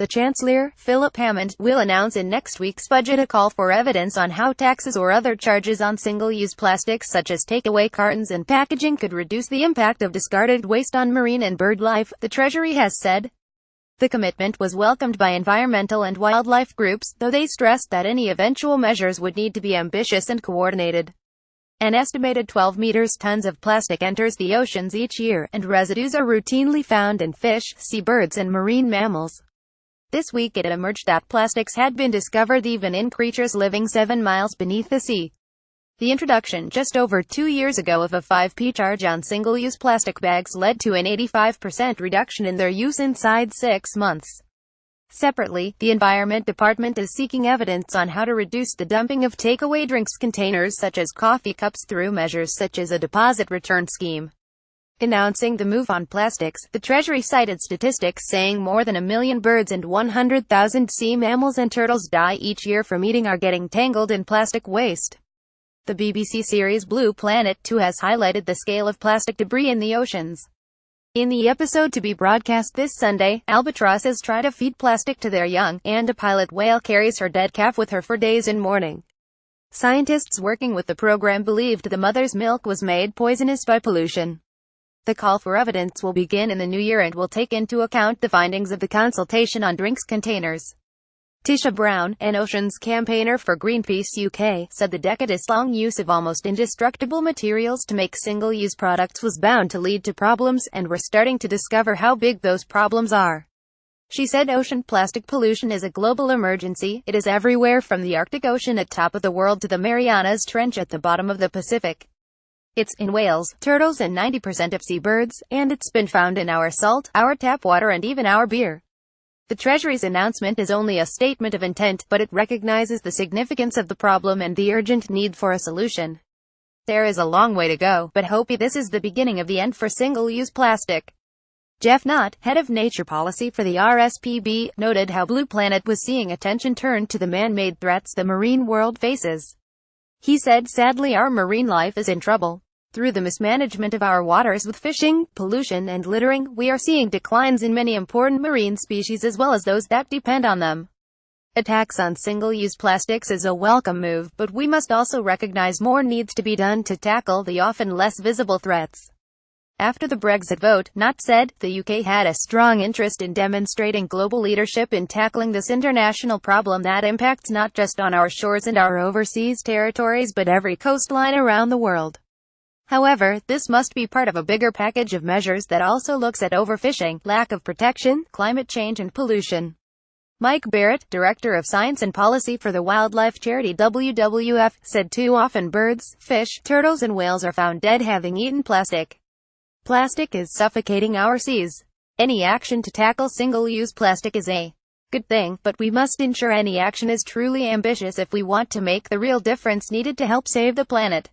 The Chancellor, Philip Hammond, will announce in next week's budget a call for evidence on how taxes or other charges on single-use plastics such as takeaway cartons and packaging could reduce the impact of discarded waste on marine and bird life, the Treasury has said. The commitment was welcomed by environmental and wildlife groups, though they stressed that any eventual measures would need to be ambitious and coordinated. An estimated 12 tons of plastic enters the oceans each year, and residues are routinely found in fish, seabirds and marine mammals. This week it emerged that plastics had been discovered even in creatures living 7 miles beneath the sea. The introduction just over 2 years ago of a 5p charge on single-use plastic bags led to an 85% reduction in their use inside 6 months. Separately, the Environment Department is seeking evidence on how to reduce the dumping of takeaway drinks containers such as coffee cups through measures such as a deposit return scheme. Announcing the move on plastics, the Treasury cited statistics saying more than 1 million birds and 100,000 sea mammals and turtles die each year from eating or getting tangled in plastic waste. The BBC series Blue Planet 2 has highlighted the scale of plastic debris in the oceans. In the episode to be broadcast this Sunday, albatrosses try to feed plastic to their young, and a pilot whale carries her dead calf with her for days in mourning. Scientists working with the program believed the mother's milk was made poisonous by pollution. The call for evidence will begin in the new year and will take into account the findings of the consultation on drinks containers. Tisha Brown, an oceans campaigner for Greenpeace UK, said the decades-long use of almost indestructible materials to make single-use products was bound to lead to problems, and we're starting to discover how big those problems are. She said ocean plastic pollution is a global emergency. It is everywhere from the Arctic Ocean at top of the world to the Marianas Trench at the bottom of the Pacific. It's in whales, turtles and 90% of seabirds, and it's been found in our salt, our tap water and even our beer. The Treasury's announcement is only a statement of intent, but it recognizes the significance of the problem and the urgent need for a solution. There is a long way to go, but hope this is the beginning of the end for single-use plastic. Jeff Knott, head of nature policy for the RSPB, noted how Blue Planet was seeing attention turned to the man-made threats the marine world faces. He said, sadly our marine life is in trouble. Through the mismanagement of our waters with fishing, pollution and littering, we are seeing declines in many important marine species as well as those that depend on them. A tax on single-use plastics is a welcome move, but we must also recognize more needs to be done to tackle the often less visible threats. After the Brexit vote, Knott said, the UK had a strong interest in demonstrating global leadership in tackling this international problem that impacts not just on our shores and our overseas territories but every coastline around the world. However, this must be part of a bigger package of measures that also looks at overfishing, lack of protection, climate change and pollution. Mike Barrett, Director of Science and Policy for the wildlife charity WWF, said too often birds, fish, turtles and whales are found dead having eaten plastic. Plastic is suffocating our seas. Any action to tackle single-use plastic is a good thing, but we must ensure any action is truly ambitious if we want to make the real difference needed to help save the planet.